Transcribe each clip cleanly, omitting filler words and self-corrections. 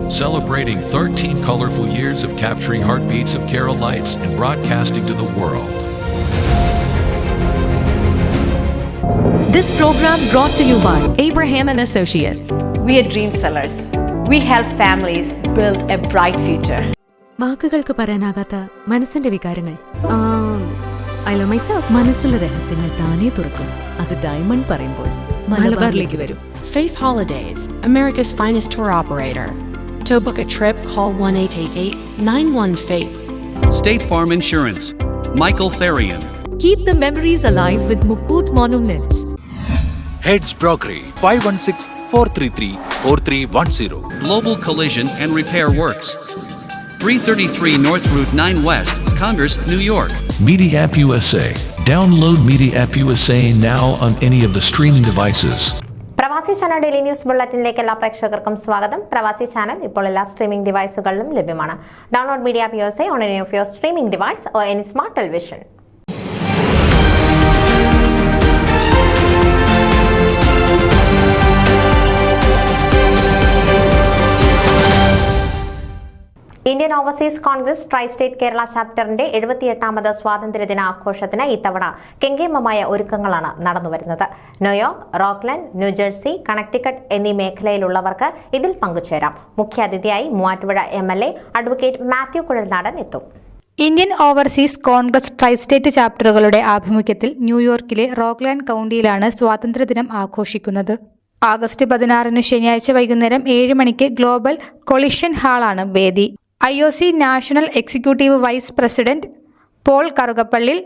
celebrating 13 colorful years of capturing heartbeats of Kerala lights and broadcasting to the world. This program brought to you by Abraham and Associates. We are dream sellers. We help families build a bright future. വാക്കുകൾക്ക് പറയാനാകാത്ത മനസ്സിന്റെ വികാരങ്ങൾ. I love myself. മനസ്സിലെ രഹസ്യങ്ങൾ താനേ തുറക്കും. അത് diamond പറയുമ്പോൾ മലബാറിലേക്ക് വരും. Faith Holidays, America's finest tour operator. To book a trip, call 1-888-91-FAITH. State Farm Insurance, Michael Therian. Keep the memories alive with Mukut Monuments. Heads Brokery 516-433-4310. Global Collision and Repair Works, 333 North Route 9 West, Congress, New York. Media App USA. Download Media App USA now on any of the streaming devices. പ്രവാസി channel daily news ബുള്ളറ്റിനിലേക്ക് എല്ലാ പ്രേക്ഷകർക്കും സ്വാഗതം. പ്രവാസി channel ഇപ്പോൾ എല്ലാ streaming ഡിവൈസുകളിലും ലഭ്യമാണ്. Download media app USA on any of your streaming device or any smart television. Indian Overseas Congress tri state Kerala ചാപ്റ്ററിന്റെ 78ാമത് സ്വാതന്ത്ര്യദിന ആഘോഷത്തിന് ഇത്തവണ കെങ്കേമമായ ഒരുക്കങ്ങളാണ് നടന്നുവരുന്നത്. ന്യൂയോർക്ക്, റോക്ക്ലൻഡ്, ന്യൂജേഴ്സി, കണക്ടിക്കട്ട് എന്നീ മേഖലയിലുള്ളവർക്ക് ഇതിൽ പങ്കുചേരാം. മുഖ്യാതിഥിയായി മൂവാറ്റുപുഴ MLA അഡ്വക്കേറ്റ് മാത്യു കുഴൽനാടൻ എത്തും. Indian Overseas Congress tri state ചാപ്റ്ററുകളുടെ ആഭിമുഖ്യത്തിൽ ന്യൂയോർക്കിലെ റോക്ക്ലാൻഡ് കൗണ്ടിയിലാണ് സ്വാതന്ത്ര്യദിനം ആഘോഷിക്കുന്നത്. ആഗസ്റ്റ് 16 ശനിയാഴ്ച വൈകുന്നേരം 7 മണിക്ക് ഗ്ലോബൽ കൊളിഷൻ ഹാളാണ് വേദി. IOC national executive vice president Paul Karukappallil,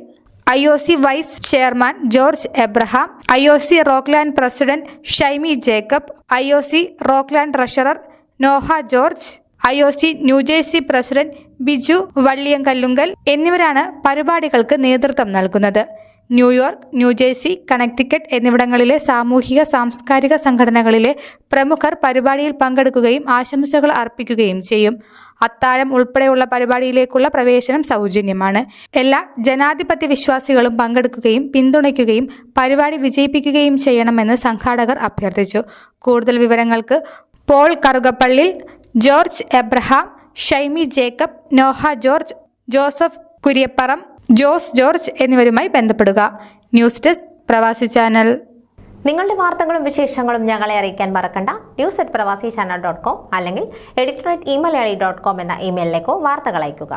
IOC vice chairman George Abraham, IOC Rockland president Shaimy Jacob, IOC Rockland treasurer Noah George, IOC New Jersey president Biju Valliyankallunkal എന്നിവരാണ് പരിപാടികൾക്ക് നേതൃത്വം നൽകുന്നത്. ന്യൂയോർക്ക്, ന്യൂജേഴ്സി, കണക്ടിക്കട്ട് എന്നിവിടങ്ങളിലെ സാമൂഹിക സാംസ്കാരിക സംഘടനകളിലെ പ്രമുഖർ പരിപാടിയിൽ പങ്കെടുക്കുകയും ആശംസകൾ അർപ്പിക്കുകയും ചെയ്യും. അത്താഴം ഉൾപ്പെടെയുള്ള പരിപാടിയിലേക്കുള്ള പ്രവേശനം സൗജന്യമാണ്. എല്ലാ ജനാധിപത്യ വിശ്വാസികളും പങ്കെടുക്കുകയും പിന്തുണയ്ക്കുകയും പരിപാടി വിജയിപ്പിക്കുകയും ചെയ്യണമെന്ന് സംഘാടകർ അഭ്യർത്ഥിച്ചു. കൂടുതൽ വിവരങ്ങൾക്ക് പോൾ കറുകപ്പള്ളിൽ, ജോർജ് എബ്രഹാം, ഷൈമി ജേക്കബ്, നോഹ ജോർജ്, ജോസഫ് കുര്യപ്പറം, ജോസ് ജോർജ് എന്നിവരുമായി ബന്ധപ്പെടുക. News desk Pravasi channel. നിങ്ങളുടെ വാർത്തകളും വിശേഷങ്ങളും ഞങ്ങളെ അറിയിക്കാൻ മറക്കണ്ട. news@pravasichannel.com അല്ലെങ്കിൽ editor@email.com എന്ന ഇമെയിലിലേക്കോ വാർത്തകൾ അയയ്ക്കുക.